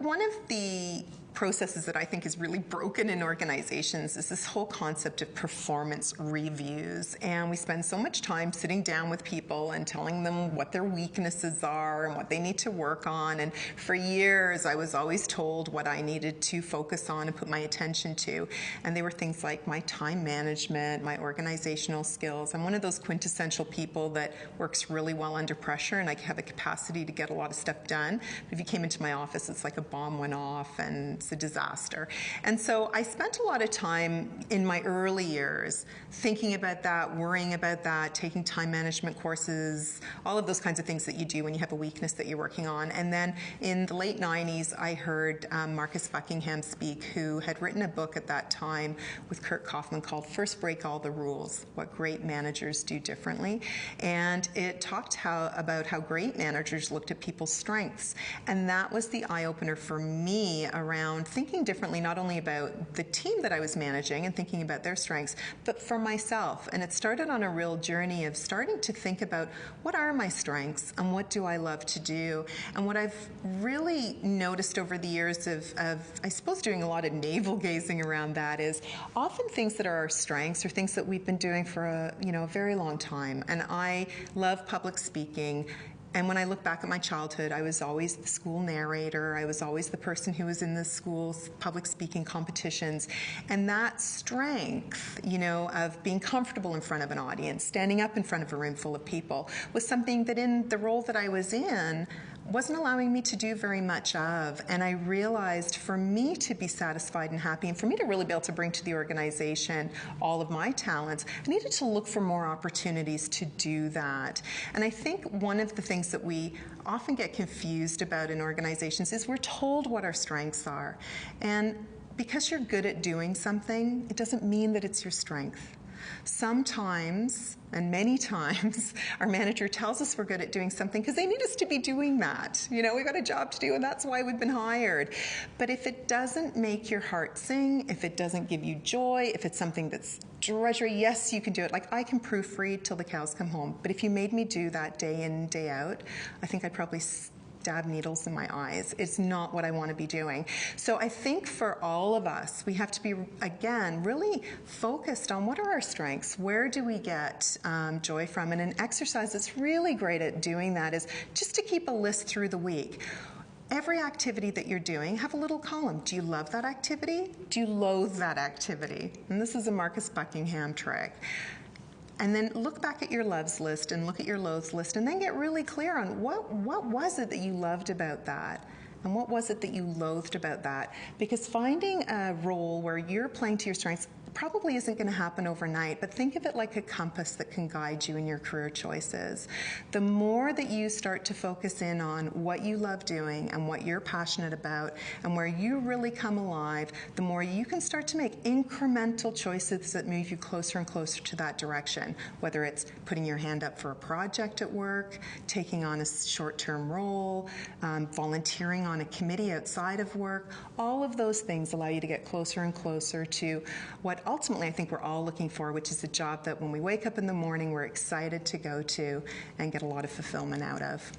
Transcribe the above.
one of the processes that I think is really broken in organizations is this whole concept of performance reviews. And we spend so much time sitting down with people and telling them what their weaknesses are and what they need to work on. And for years, I was always told what I needed to focus on and put my attention to. And they were things like my time management, my organizational skills. I'm one of those quintessential people that works really well under pressure, and I have a capacity to get a lot of stuff done. But if you came into my office, it's like a bomb went off and it's a disaster. And so I spent a lot of time in my early years thinking about that, worrying about that, taking time management courses, all of those kinds of things that you do when you have a weakness that you're working on. And then in the late 90s, I heard Marcus Buckingham speak, who had written a book at that time with Kurt Kaufman called First Break All the Rules, What Great Managers Do Differently. And it talked about how great managers looked at people's strengths. And that was the eye-opener for me around thinking differently, not only about the team that I was managing and thinking about their strengths, but for myself. And it started on a real journey of starting to think about what are my strengths and what do I love to do. And what I've really noticed over the years of I suppose, doing a lot of navel gazing around that is often things that are our strengths are things that we've been doing for a very long time. And I love public speaking. And when I look back at my childhood, I was always the school narrator. I was always the person who was in the school's public speaking competitions. And that strength, of being comfortable in front of an audience, standing up in front of a room full of people, was something that in the role that I was in wasn't allowing me to do very much of. And I realized for me to be satisfied and happy, and for me to really be able to bring to the organization all of my talents, I needed to look for more opportunities to do that. And I think one of the things that we often get confused about in organizations is we're told what our strengths are. And because you're good at doing something, it doesn't mean that it's your strength. Sometimes, and many times, our manager tells us we're good at doing something because they need us to be doing that. We've got a job to do, and that's why we've been hired. But if it doesn't make your heart sing, if it doesn't give you joy, if it's something that's drudgery, yes, you can do it. Like, I can proofread till the cows come home. But if you made me do that day in, day out, I think I'd probably stab needles in my eyes. It's not what I want to be doing. So I think for all of us, we have to be, again, really focused on what are our strengths? Where do we get joy from? And an exercise that's really great at doing that is just to keep a list through the week. Every activity that you're doing, have a little column. Do you love that activity? Do you loathe that activity? And this is a Marcus Buckingham trick. And then look back at your loves list and look at your loathes list, and then get really clear on what was it that you loved about that, and what was it that you loathed about that. Because finding a role where you're playing to your strengths probably isn't going to happen overnight, but think of it like a compass that can guide you in your career choices. The more that you start to focus in on what you love doing and what you're passionate about and where you really come alive, the more you can start to make incremental choices that move you closer and closer to that direction, whether it's putting your hand up for a project at work, taking on a short-term role, volunteering on a committee outside of work. All of those things allow you to get closer and closer to what ultimately I think we're all looking for, which is a job that when we wake up in the morning, we're excited to go to and get a lot of fulfillment out of.